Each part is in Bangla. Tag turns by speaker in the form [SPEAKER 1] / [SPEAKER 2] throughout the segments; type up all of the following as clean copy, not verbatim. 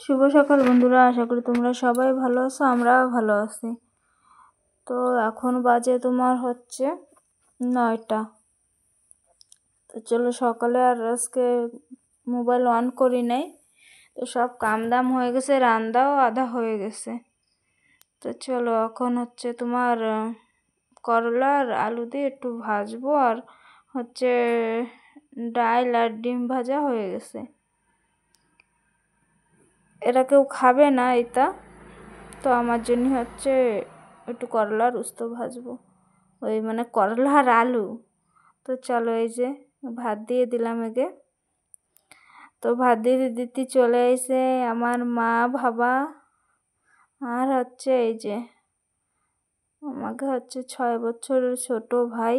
[SPEAKER 1] শুভ সকাল বন্ধুরা, আশা করি তোমরা সবাই ভালো আছো, আমরাও ভালো আছি। তো এখন বাজে তোমার হচ্ছে 9টা। তো চলো, সকালে আর আজকে মোবাইল অন করি নাই, তো সব কাম দাম হয়ে গেছে, রান্নাও আধা হয়ে গেছে। তো চলো, এখন হচ্ছে তোমার করলা আর আলু দিয়ে একটু ভাজবো, আর হচ্ছে ডাল আর ডিম ভাজা হয়ে গেছে। এরা কেউ খাবে না এটা, তো আমার জন্য হচ্ছে একটু করলার উস্ত ভাজবো, ওই মানে করলা আর আলু। তো চলো, এই যে ভাত দিয়ে দিলাম এগে। তো ভাত দিয়ে দিতে চলে এসে আমার মা বাবা, আর হচ্ছে এই যে আমাকে হচ্ছে 6 বছরের ছোট ভাই।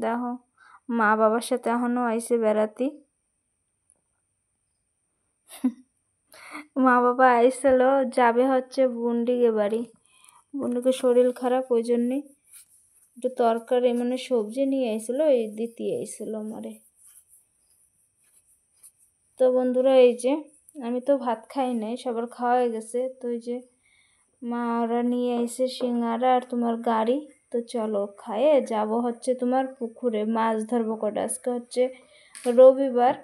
[SPEAKER 1] দেখো, মা বাবার সাথে এখনো আইসে বেড়াতি। মা বাবা আইসেল, যাবে হচ্ছে বুন্ডিকে বাড়ি। বুন্ডিকে শরীর খারাপ, ওই জন্যে একটু তরকারি মানে সবজি নিয়ে আইছিল, এই দিতে আইছিল আমারে। তো বন্ধুরা, এই যে আমি তো ভাত খাই নাই, সবার খাওয়া হয়ে গেছে। তো এই যে মা ওরা নিয়ে এসে সিঙ্গারা আর তোমার গাড়ি। তো চলো, খায়ে যাব হচ্ছে তোমার পুকুরে মাছ ধরবো কটা, আজকে হচ্ছে রবিবার।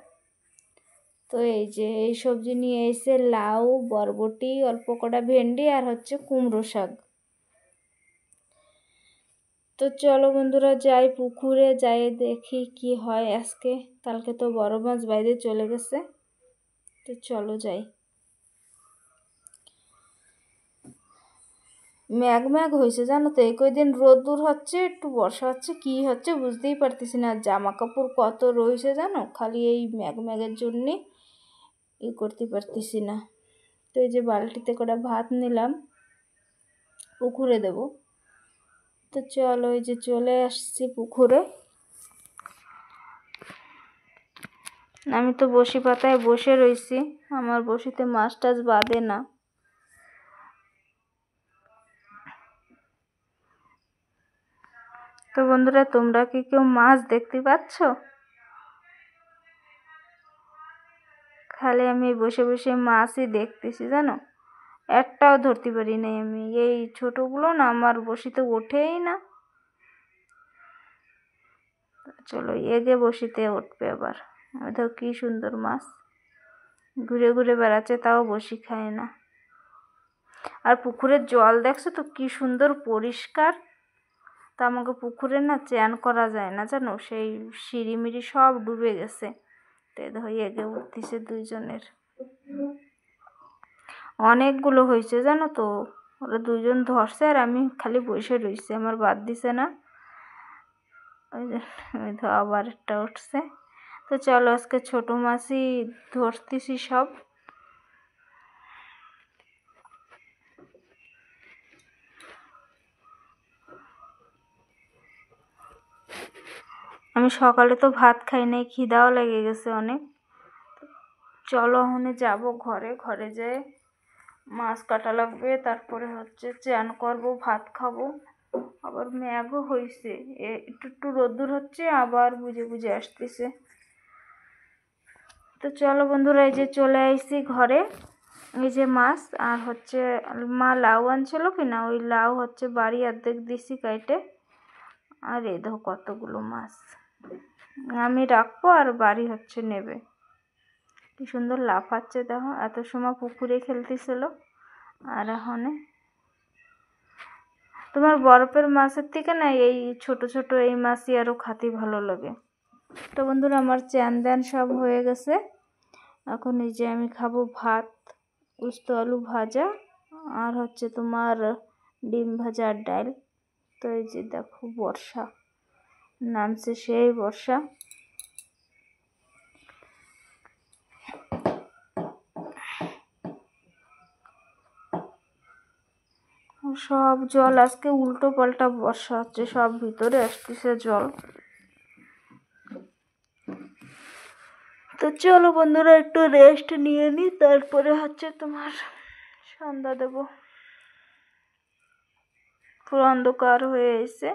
[SPEAKER 1] তো এই যে এই সবজি নিয়ে এসে লাউ, বরবটি, অল্প কটা ভেন্ডি আর হচ্ছে কুমড়ো শাক। তো চলো বন্ধুরা, যাই পুকুরে, যাই দেখি কি হয় আজকে। কালকে তো বড় মাছ বাইরে চলে গেছে। তো চলো যাই। ম্যাগ ম্যাগ হয়েছে জানো তো, এই কয়দিন রোদ্দুর হচ্ছে, একটু বর্ষা হচ্ছে, কি হচ্ছে বুঝতেই পারতেছি না। জামা কাপড় কত রয়েছে জানো, খালি এই ম্যাগ ম্যাগের জন্যে করতে পারতেছি না। তো এই যে বালতিতে করে ভাত নিলাম, পুকুরে দেব। তো চলো, এই যে চলে আসছি পুকুরে। আমি তো বসি পাতায় বসে রইছি, আমার বসিতে মাছ টাছ বাঁধে না। তো বন্ধুরা, তোমরা কি কেউ মাছ দেখতে পাচ্ছ? খালি আমি বসে বসে মাছই দেখতেছি জানো, একটাও ধরতে পারি নাই আমি। এই ছোটগুলো না আমার বসিতে ওঠেই না। চলো, এগে বসিতে উঠবে আবার। দেখো কি সুন্দর মাছ ঘুরে ঘুরে বেড়াচ্ছে, তাও বসি খায় না। আর পুকুরের জল দেখছো তো কি সুন্দর পরিষ্কার। তা আমাকে পুকুরে না চান করা যায় না জানো, সেই সিঁড়িমিড়ি সব ডুবে গেছে। তো দেখো এগে উঠতেছে দুইজনের, অনেকগুলো হয়েছে জানো তো। ওরা দুজন ধরছে আর আমি খালি বসে রয়েছি, আমার বাদ দিছে না। ওই যে আবার একটা উঠছে। তো চলো, আজকে ছোট মাছই ধরতেছি সব। আমি সকালে তো ভাত খাই নাই, খিদাও লেগে গেছে অনেক। চলো, ওখানে যাবো ঘরে, ঘরে যেয়ে মাছ কাটা লাগবে, তারপরে হচ্ছে চান করবো, ভাত খাবো। আবার ম্যাগও হয়েছে, একটু একটু রোদ্দুর হচ্ছে, আবার বুঝে বুঝে আসতেছে। তো চলো বন্ধুরা, এই যে চলে আইছি ঘরে। এই যে মাছ আর হচ্ছে মা লাউ আনছিল কিনা, ওই লাউ হচ্ছে বাড়ি অর্ধেক দিছি কাইটে। আর এই দেখো কতগুলো মাছ আমি রাখবো, আর বাড়ি হচ্ছে নেবে। কি সুন্দর লাফাচ্ছে দেখো, এত সময় পুকুরে খেলতেছিল, আর এখন তোমার বরফের মাছের থেকে না এই ছোট ছোট এই মাছই আরও খাতে ভালো লাগে। তো বন্ধুরা, আমার চান দান সব হয়ে গেছে। এখন এই যে আমি খাবো ভাত, উস্ত আলু ভাজা, আর হচ্ছে তোমার ডিম ভাজা আর ডাল। তো এই যে দেখো বর্ষা নামছে, সেই বর্ষা। সব জল আজকে উল্টো পাল্টা বর্ষা হচ্ছে, সব ভিতরে আসতেছে জল। তো চলো বন্ধুরা, একটু রেস্ট নিয়ে নি, তারপরে হচ্ছে তোমার সন্ধ্যা দেব। পুরো অন্ধকার হয়ে এসে,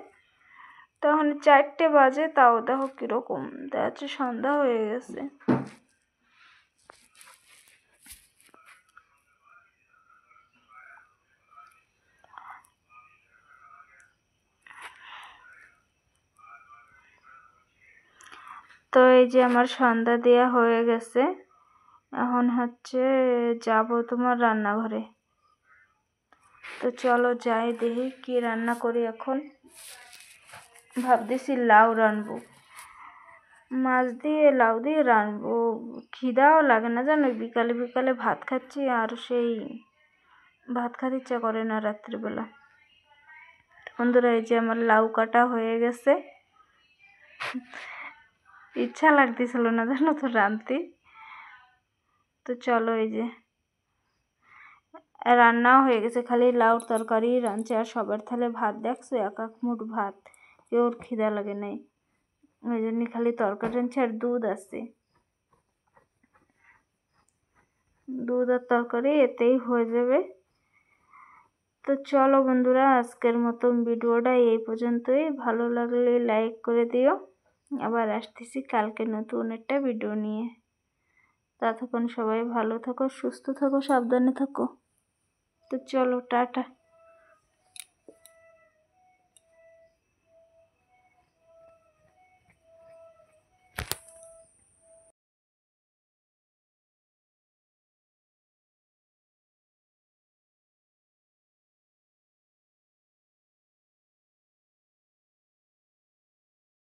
[SPEAKER 1] তখন 4টে বাজে, তাও দেখো কিরকম দেখা যাচ্ছে সন্ধ্যা হয়ে গেছে। তো এই যে আমার সন্ধ্যা দেওয়া হয়ে গেছে, এখন হচ্ছে যাব তোমার রান্নাঘরে। তো চলো যাই, দেখি কি রান্না করি। এখন ভাবতেছি লাউ রানবো, মাছ দিয়ে লাউ দিয়ে রানবো। খিদাও লাগে না জানো, বিকালে বিকালে ভাত খাচ্ছি আর সেই ভাত খেতে ইচ্ছা করে না রাত্রিবেলা। বন্ধুরা এই যে আমার লাউ কাটা হয়ে গেছে, ইচ্ছা লাগতেছিল না জানো তো রাঁধতে। তো চলো এই যে রান্নাও হয়ে গেছে, খালি লাউর তরকারি রাঁধছে। আর সবার থালে ভাত দেখছো, এক এক মুঠ ভাত, কেউর খিদা লাগে নাই, ওই জন্য খালি তরকারি রাঁধছে। আর দুধ আছে, দুধ আর তরকারি এতেই হয়ে যাবে। তো চলো বন্ধুরা, আজকের মতন ভিডিওটা এই পর্যন্তই। ভালো লাগলে লাইক করে দিও। আবার আসতেছি কালকে নতুন একটা ভিডিও নিয়ে। ততক্ষণ সবাই ভালো থাকো, সুস্থ থাকো, সাবধানে থাকো। তো চলো টাটা।